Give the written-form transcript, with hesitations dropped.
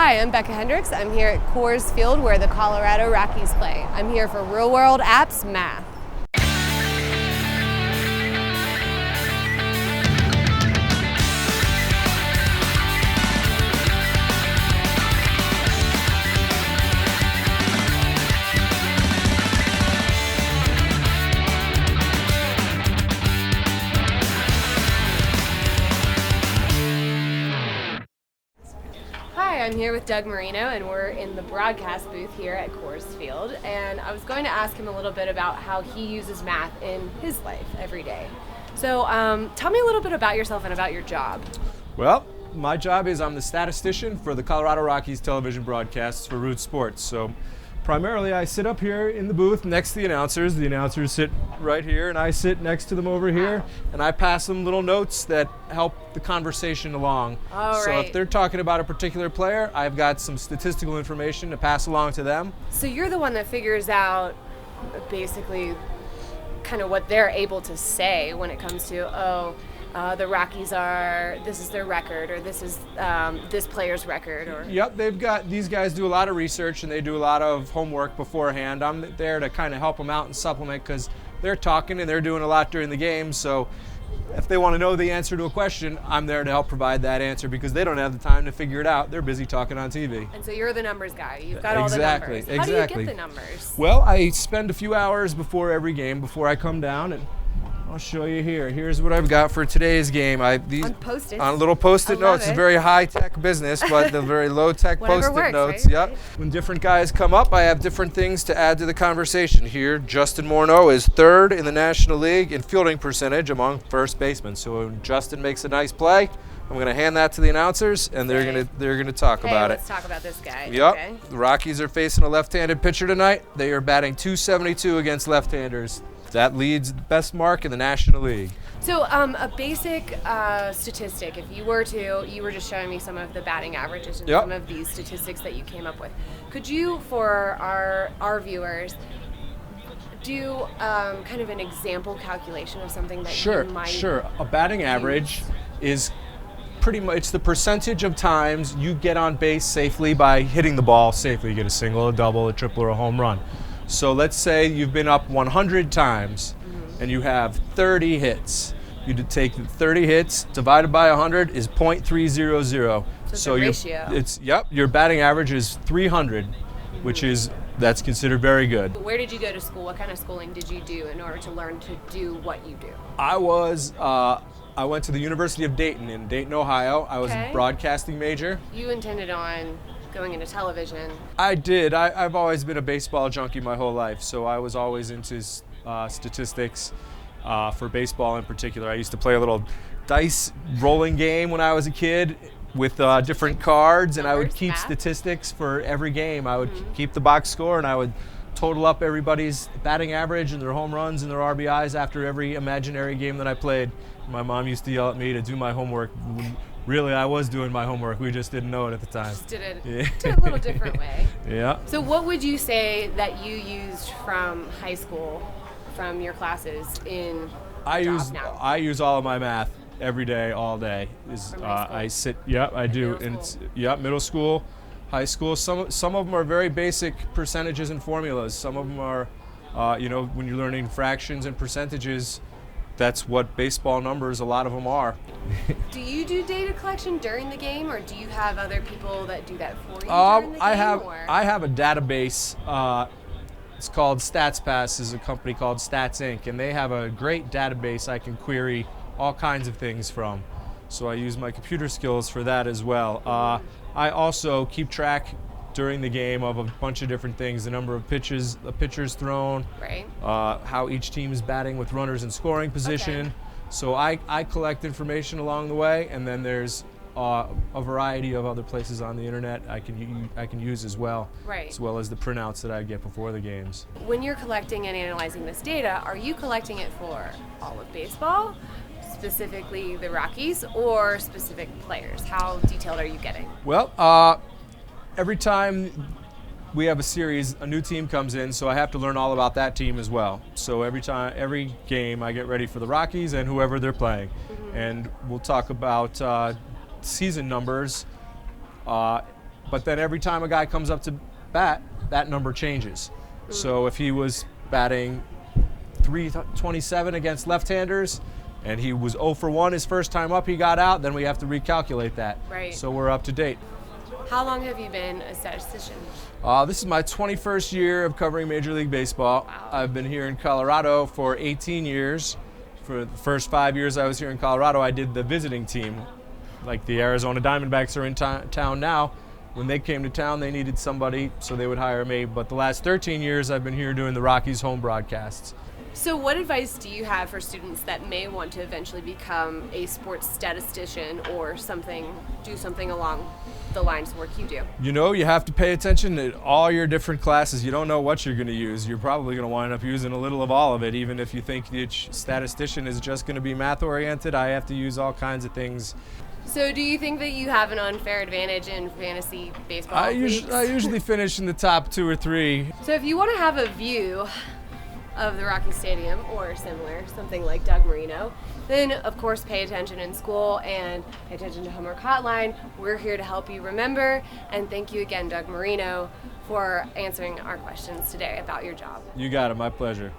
Hi, I'm Becca Hendricks. I'm here at Coors Field where the Colorado Rockies play. I'm here for Real World Apps Math. Hi, I'm here with Doug Marino, and we're in the broadcast booth here at Coors Field. And I was going to ask him a little bit about how he uses math in his life every day. So tell me a little bit about yourself and about your job. Well, my job is I'm the statistician for the Colorado Rockies television broadcasts for Root Sports. So primarily I sit up here in the booth next to the announcers. The announcers sit right here and I sit next to them over here, and I pass them little notes that help the conversation along. So if they're talking about a particular player, I've got some statistical information to pass along to them. So you're the one that figures out basically kind of what they're able to say when it comes to, the Rockies are, this is their record, or this is this player's record, or... Yep, these guys do a lot of research and they do a lot of homework beforehand. I'm there to kind of help them out and supplement because they're talking and they're doing a lot during the game. So if they want to know the answer to a question, I'm there to help provide that answer because they don't have the time to figure it out. They're busy talking on TV. And so you're the numbers guy. You've got all the numbers. How do you get the numbers? Well, I spend a few hours before every game, before I come down, and I'll show you here. Here's what I've got for today's game. On Post-its. On little Post-it notes. It's a very high-tech business, but the very low-tech Post-it notes. Right? Yep. When different guys come up, I have different things to add to the conversation. Here, Justin Morneau is third in the National League in fielding percentage among first basemen. So when Justin makes a nice play, I'm going to hand that to the announcers, and they're going to talk about it. Let's talk about this guy. Yep. Okay. The Rockies are facing a left-handed pitcher tonight. They are batting .272 against left-handers. That leads the best mark in the National League. So a basic statistic, if you were just showing me some of the batting averages and some of these statistics that you came up with. Could you, for our viewers, do kind of an example calculation of something that you might... Sure. A batting average is pretty much, it's the percentage of times you get on base safely by hitting the ball safely. You get a single, a double, a triple, or a home run. So let's say you've been up 100 times and you have 30 hits. You take 30 hits divided by 100 is .300. So it's a ratio. Your batting average is 300, that's considered very good. Where did you go to school? What kind of schooling did you do in order to learn to do what you do? I went to the University of Dayton in Dayton, Ohio. I was a broadcasting major. You intended on going into television. I did. I've always been a baseball junkie my whole life, so I was always into statistics for baseball in particular. I used to play a little dice rolling game when I was a kid with different cards, and I would keep statistics for every game. I would keep the box score, and I would total up everybody's batting average and their home runs and their RBIs after every imaginary game that I played. My mom used to yell at me to do my homework. Really, I was doing my homework. We just didn't know it at the time. Just did it a little different way. Yeah. So what would you say that you used from high school, from your classes in I use all of my math every day, all day. I do. And it's middle school, high school. Some of them are very basic percentages and formulas. Some of them are, when you're learning fractions and percentages, that's what baseball numbers, a lot of them are. Do you do data collection during the game, or do you have other people that do that for you during the game? I have a database. It's called StatsPass, is a company called Stats Inc., and they have a great database I can query all kinds of things from. So I use my computer skills for that as well. I also keep track during the game of a bunch of different things, the number of pitches the pitcher's thrown, how each team is batting with runners in scoring position. Okay. So I collect information along the way, and then there's a variety of other places on the internet I can use as well, as well as the printouts that I get before the games. When you're collecting and analyzing this data, are you collecting it for all of baseball, specifically the Rockies, or specific players? How detailed are you getting? Well, every time we have a series, a new team comes in, so I have to learn all about that team as well. So every game, I get ready for the Rockies and whoever they're playing. And we'll talk about season numbers But then every time a guy comes up to bat, that number changes. So if he was batting 327 against left-handers and he was 0 for 1 his first time up, he got out, then we have to recalculate that. Right. So we're up to date. How long have you been a statistician? This is my 21st year of covering Major League Baseball. Wow. I've been here in Colorado for 18 years. For the first 5 years I was here in Colorado, I did the visiting team. Like the Arizona Diamondbacks are in town now. When they came to town, they needed somebody, so they would hire me. But the last 13 years, I've been here doing the Rockies home broadcasts. So what advice do you have for students that may want to eventually become a sports statistician or do something along the lines of work you do? You know, you have to pay attention to all your different classes. You don't know what you're going to use. You're probably going to wind up using a little of all of it. Even if you think the statistician is just going to be math-oriented, I have to use all kinds of things. So do you think that you have an unfair advantage in fantasy baseball I leagues? usually finish in the top 2 or 3. So if you want to have a view of the Rockies Stadium or similar, something like Doug Marino, then of course pay attention in school and pay attention to Homework Hotline. We're here to help you remember, and thank you again, Doug Marino, for answering our questions today about your job. You got it. My pleasure.